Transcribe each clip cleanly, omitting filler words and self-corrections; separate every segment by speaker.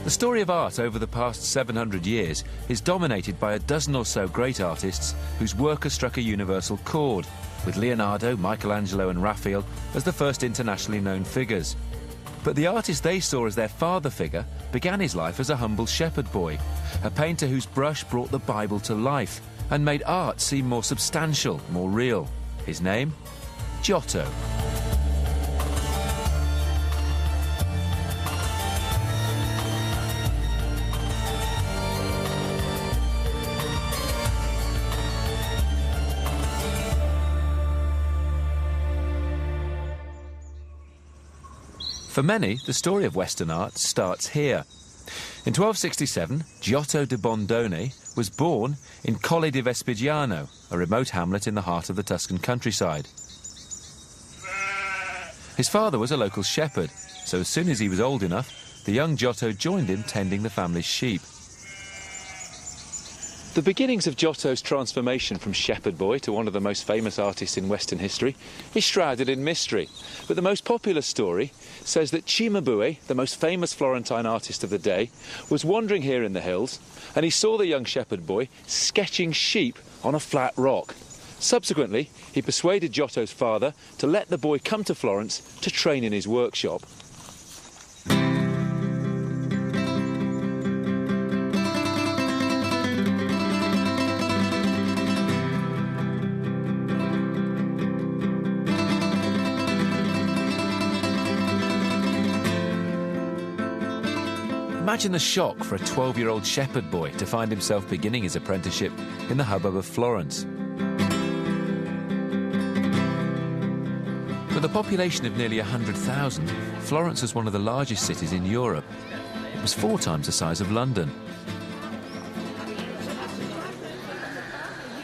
Speaker 1: The story of art over the past 700 years is dominated by a dozen or so great artists whose work has struck a universal chord, with Leonardo, Michelangelo and Raphael as the first internationally known figures. But the artist they saw as their father figure began his life as a humble shepherd boy, a painter whose brush brought the Bible to life and made art seem more substantial, more real. His name? Giotto. For many, the story of Western art starts here. In 1267, Giotto di Bondone was born in Colle di Vespigiano, a remote hamlet in the heart of the Tuscan countryside. His father was a local shepherd, so as soon as he was old enough, the young Giotto joined him tending the family's sheep. The beginnings of Giotto's transformation from shepherd boy to one of the most famous artists in Western history is shrouded in mystery. But the most popular story says that Cimabue, the most famous Florentine artist of the day, was wandering here in the hills and he saw the young shepherd boy sketching sheep on a flat rock. Subsequently, he persuaded Giotto's father to let the boy come to Florence to train in his workshop. Imagine the shock for a 12-year-old shepherd boy to find himself beginning his apprenticeship in the hubbub of Florence. With a population of nearly 100,000, Florence was one of the largest cities in Europe. It was 4 times the size of London.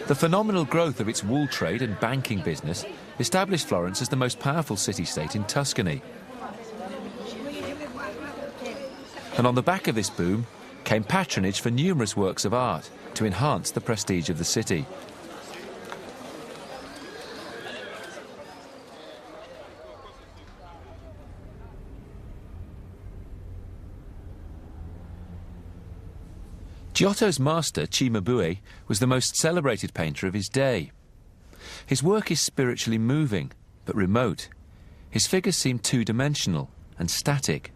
Speaker 1: The phenomenal growth of its wool trade and banking business established Florence as the most powerful city-state in Tuscany. And on the back of this boom came patronage for numerous works of art to enhance the prestige of the city. Giotto's master, Cimabue, was the most celebrated painter of his day. His work is spiritually moving, but remote. His figures seem two-dimensional and static.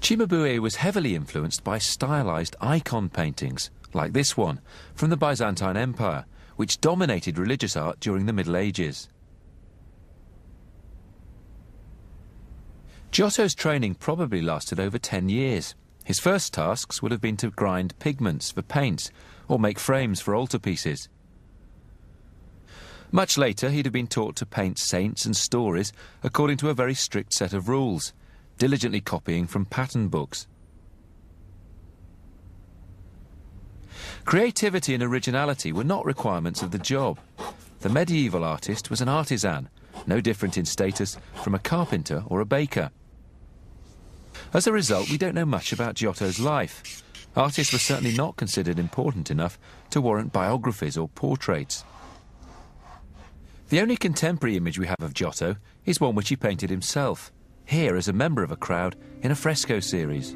Speaker 1: Cimabue was heavily influenced by stylized icon paintings, like this one, from the Byzantine Empire, which dominated religious art during the Middle Ages. Giotto's training probably lasted over 10 years. His first tasks would have been to grind pigments for paints or make frames for altarpieces. Much later, he'd have been taught to paint saints and stories according to a very strict set of rules, diligently copying from pattern books. Creativity and originality were not requirements of the job. The medieval artist was an artisan, no different in status from a carpenter or a baker. As a result, we don't know much about Giotto's life. Artists were certainly not considered important enough to warrant biographies or portraits. The only contemporary image we have of Giotto is one which he painted himself, here as a member of a crowd in a fresco series.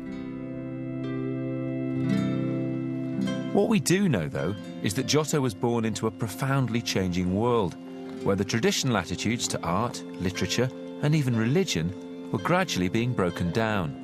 Speaker 1: What we do know, though, is that Giotto was born into a profoundly changing world, where the traditional attitudes to art, literature, and even religion were gradually being broken down.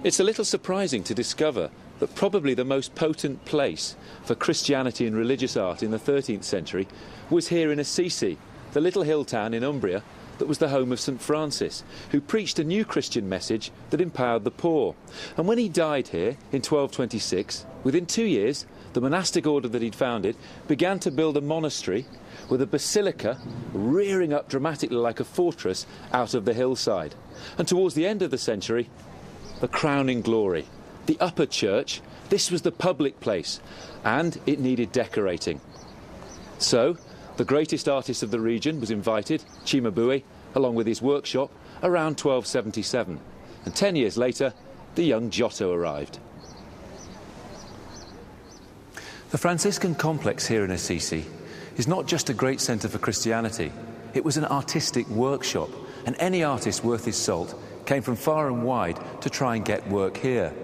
Speaker 1: It's a little surprising to discover that probably the most potent place for Christianity and religious art in the 13th century was here in Assisi, the little hill town in Umbria that was the home of St. Francis, who preached a new Christian message that empowered the poor. And when he died here in 1226, within 2 years, the monastic order that he'd founded began to build a monastery with a basilica rearing up dramatically like a fortress out of the hillside. And towards the end of the century, the crowning glory, the upper church, this was the public place, and it needed decorating. So, the greatest artist of the region was invited, Cimabue, along with his workshop, around 1277. And 10 years later, the young Giotto arrived. The Franciscan complex here in Assisi is not just a great centre for Christianity. It was an artistic workshop, and any artist worth his salt came from far and wide to try and get work here.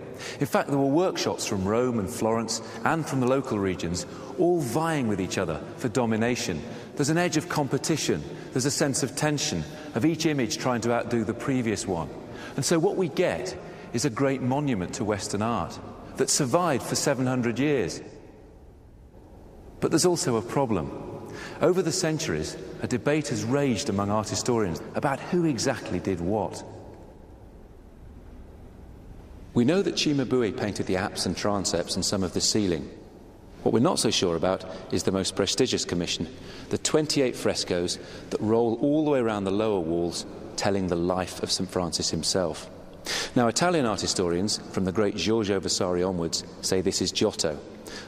Speaker 1: In fact, there were workshops from Rome and Florence and from the local regions, all vying with each other for domination. There's an edge of competition, there's a sense of tension, of each image trying to outdo the previous one. And so what we get is a great monument to Western art that survived for 700 years. But there's also a problem. Over the centuries, a debate has raged among art historians about who exactly did what. We know that Cimabue painted the apse and transepts and some of the ceiling. What we're not so sure about is the most prestigious commission, the 28 frescoes that roll all the way around the lower walls, telling the life of St. Francis himself. Now, Italian art historians, from the great Giorgio Vasari onwards, say this is Giotto.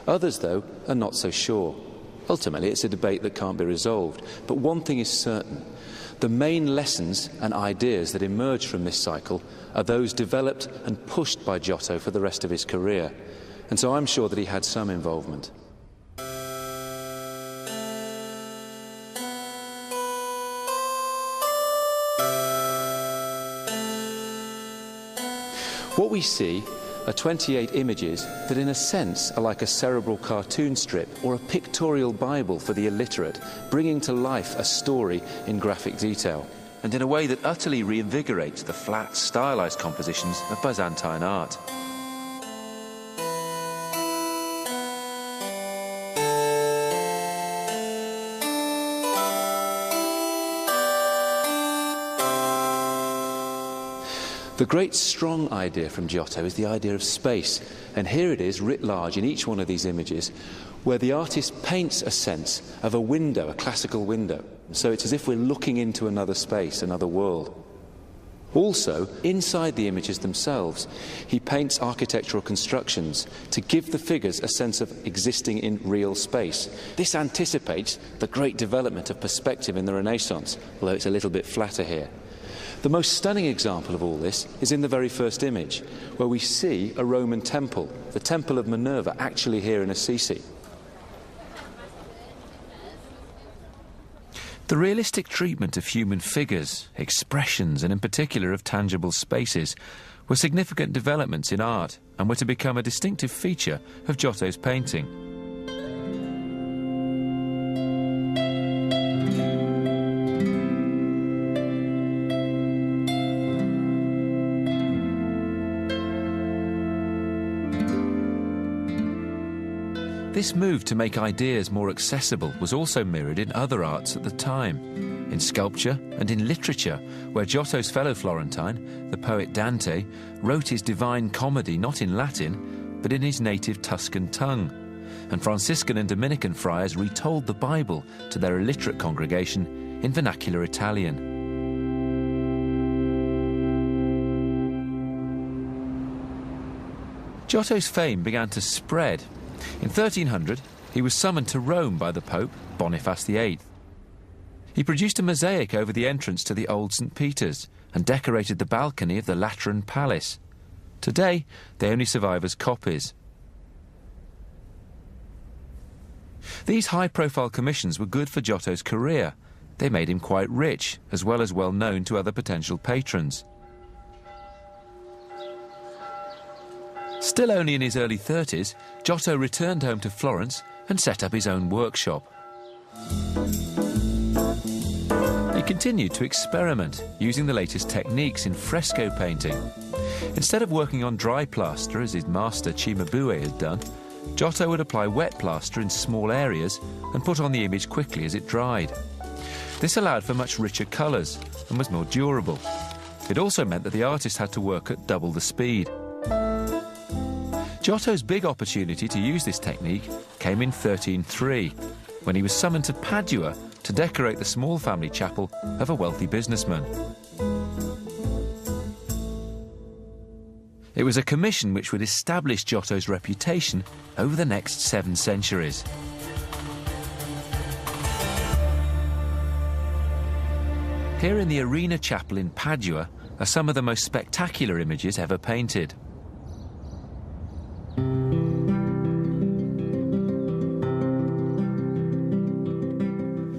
Speaker 1: Others, though, are not so sure. Ultimately, it's a debate that can't be resolved. But one thing is certain. The main lessons and ideas that emerge from this cycle are those developed and pushed by Giotto for the rest of his career. And so I'm sure that he had some involvement. What we see are 28 images that in a sense are like a cerebral cartoon strip or a pictorial Bible for the illiterate, bringing to life a story in graphic detail, and in a way that utterly reinvigorates the flat, stylized compositions of Byzantine art. The great strong idea from Giotto is the idea of space, and here it is writ large in each one of these images, where the artist paints a sense of a window, a classical window. So it's as if we're looking into another space, another world. Also, inside the images themselves, he paints architectural constructions to give the figures a sense of existing in real space. This anticipates the great development of perspective in the Renaissance, although it's a little bit flatter here. The most stunning example of all this is in the very first image, where we see a Roman temple, the Temple of Minerva, actually here in Assisi. The realistic treatment of human figures, expressions, and in particular of tangible spaces, were significant developments in art and were to become a distinctive feature of Giotto's painting. This move to make ideas more accessible was also mirrored in other arts at the time, in sculpture and in literature, where Giotto's fellow Florentine, the poet Dante, wrote his Divine Comedy not in Latin, but in his native Tuscan tongue, and Franciscan and Dominican friars retold the Bible to their illiterate congregation in vernacular Italian. Giotto's fame began to spread. In 1300, he was summoned to Rome by the Pope, Boniface VIII. He produced a mosaic over the entrance to the old St. Peter's and decorated the balcony of the Lateran Palace. Today, they only survive as copies. These high-profile commissions were good for Giotto's career. They made him quite rich, as well as well known to other potential patrons. Still only in his early 30s, Giotto returned home to Florence and set up his own workshop. He continued to experiment, using the latest techniques in fresco painting. Instead of working on dry plaster, as his master Cimabue had done, Giotto would apply wet plaster in small areas and put on the image quickly as it dried. This allowed for much richer colours and was more durable. It also meant that the artist had to work at double the speed. Giotto's big opportunity to use this technique came in 1303, when he was summoned to Padua to decorate the small family chapel of a wealthy businessman. It was a commission which would establish Giotto's reputation over the next 7 centuries. Here in the Arena Chapel in Padua are some of the most spectacular images ever painted.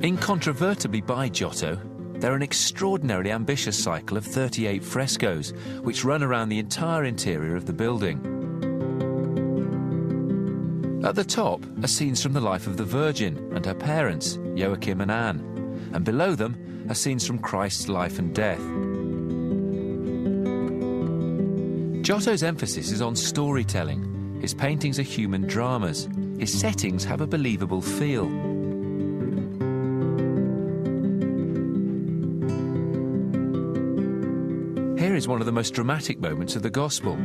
Speaker 1: Incontrovertibly by Giotto, they're an extraordinarily ambitious cycle of 38 frescoes, which run around the entire interior of the building. At the top are scenes from the life of the Virgin and her parents, Joachim and Anne, and below them are scenes from Christ's life and death. Giotto's emphasis is on storytelling. His paintings are human dramas. His settings have a believable feel. Here is one of the most dramatic moments of the Gospel.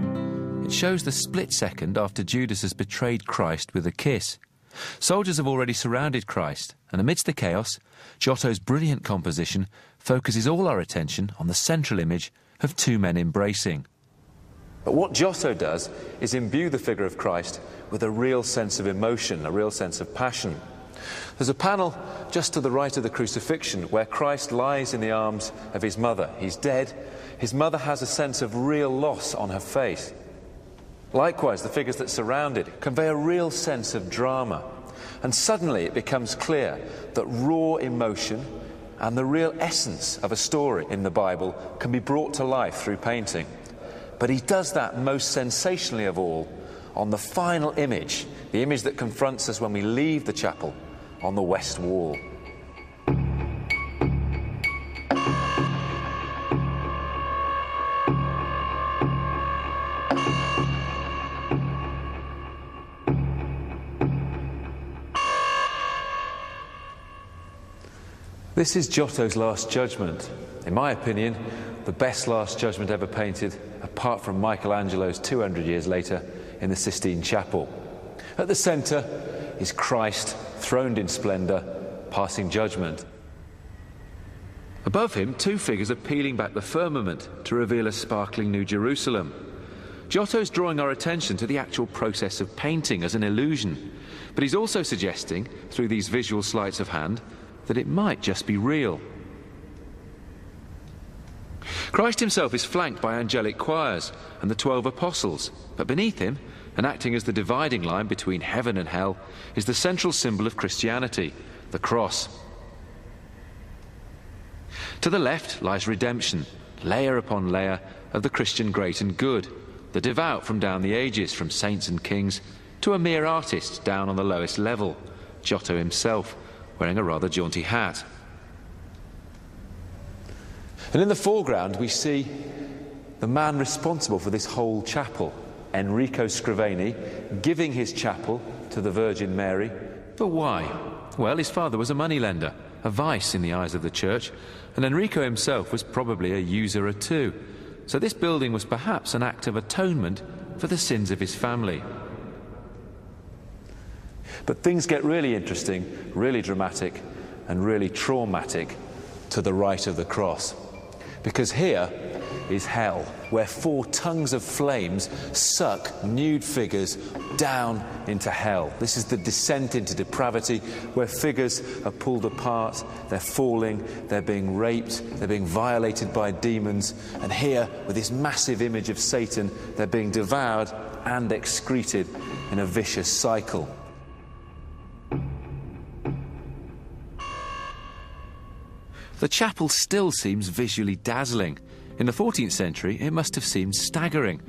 Speaker 1: It shows the split second after Judas has betrayed Christ with a kiss. Soldiers have already surrounded Christ, and amidst the chaos, Giotto's brilliant composition focuses all our attention on the central image of two men embracing. But what Giotto does is imbue the figure of Christ with a real sense of emotion, a real sense of passion. There's a panel just to the right of the crucifixion where Christ lies in the arms of his mother. He's dead. His mother has a sense of real loss on her face. Likewise, the figures that surround it convey a real sense of drama. And suddenly it becomes clear that raw emotion and the real essence of a story in the Bible can be brought to life through painting. But he does that most sensationally of all on the final image, the image that confronts us when we leave the chapel on the west wall. This is Giotto's Last Judgment. In my opinion, the best Last Judgment ever painted, apart from Michelangelo's 200 years later in the Sistine Chapel. At the centre is Christ, throned in splendour, passing judgment. Above him, two figures are peeling back the firmament to reveal a sparkling New Jerusalem. Giotto's drawing our attention to the actual process of painting as an illusion, but he's also suggesting, through these visual sleights of hand, that it might just be real. Christ himself is flanked by angelic choirs and the 12 apostles, but beneath him, and acting as the dividing line between heaven and hell, is the central symbol of Christianity, the cross. To the left lies redemption, layer upon layer of the Christian great and good, the devout from down the ages, from saints and kings, to a mere artist down on the lowest level, Giotto himself, wearing a rather jaunty hat. And in the foreground we see the man responsible for this whole chapel, Enrico Scriveni, giving his chapel to the Virgin Mary. But why? Well, his father was a moneylender, a vice in the eyes of the church, and Enrico himself was probably a usurer too. So this building was perhaps an act of atonement for the sins of his family. But things get really interesting, really dramatic, and really traumatic to the right of the cross. Because here is hell, where 4 tongues of flames suck nude figures down into hell. This is the descent into depravity, where figures are pulled apart, they're falling, they're being raped, they're being violated by demons, and here, with this massive image of Satan, they're being devoured and excreted in a vicious cycle. The chapel still seems visually dazzling. In the 14th century, it must have seemed staggering.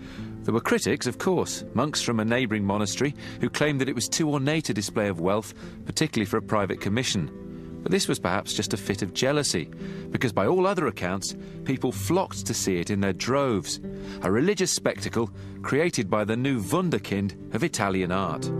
Speaker 1: There were critics, of course, monks from a neighbouring monastery, who claimed that it was too ornate a display of wealth, particularly for a private commission. But this was perhaps just a fit of jealousy, because by all other accounts, people flocked to see it in their droves, a religious spectacle created by the new wunderkind of Italian art.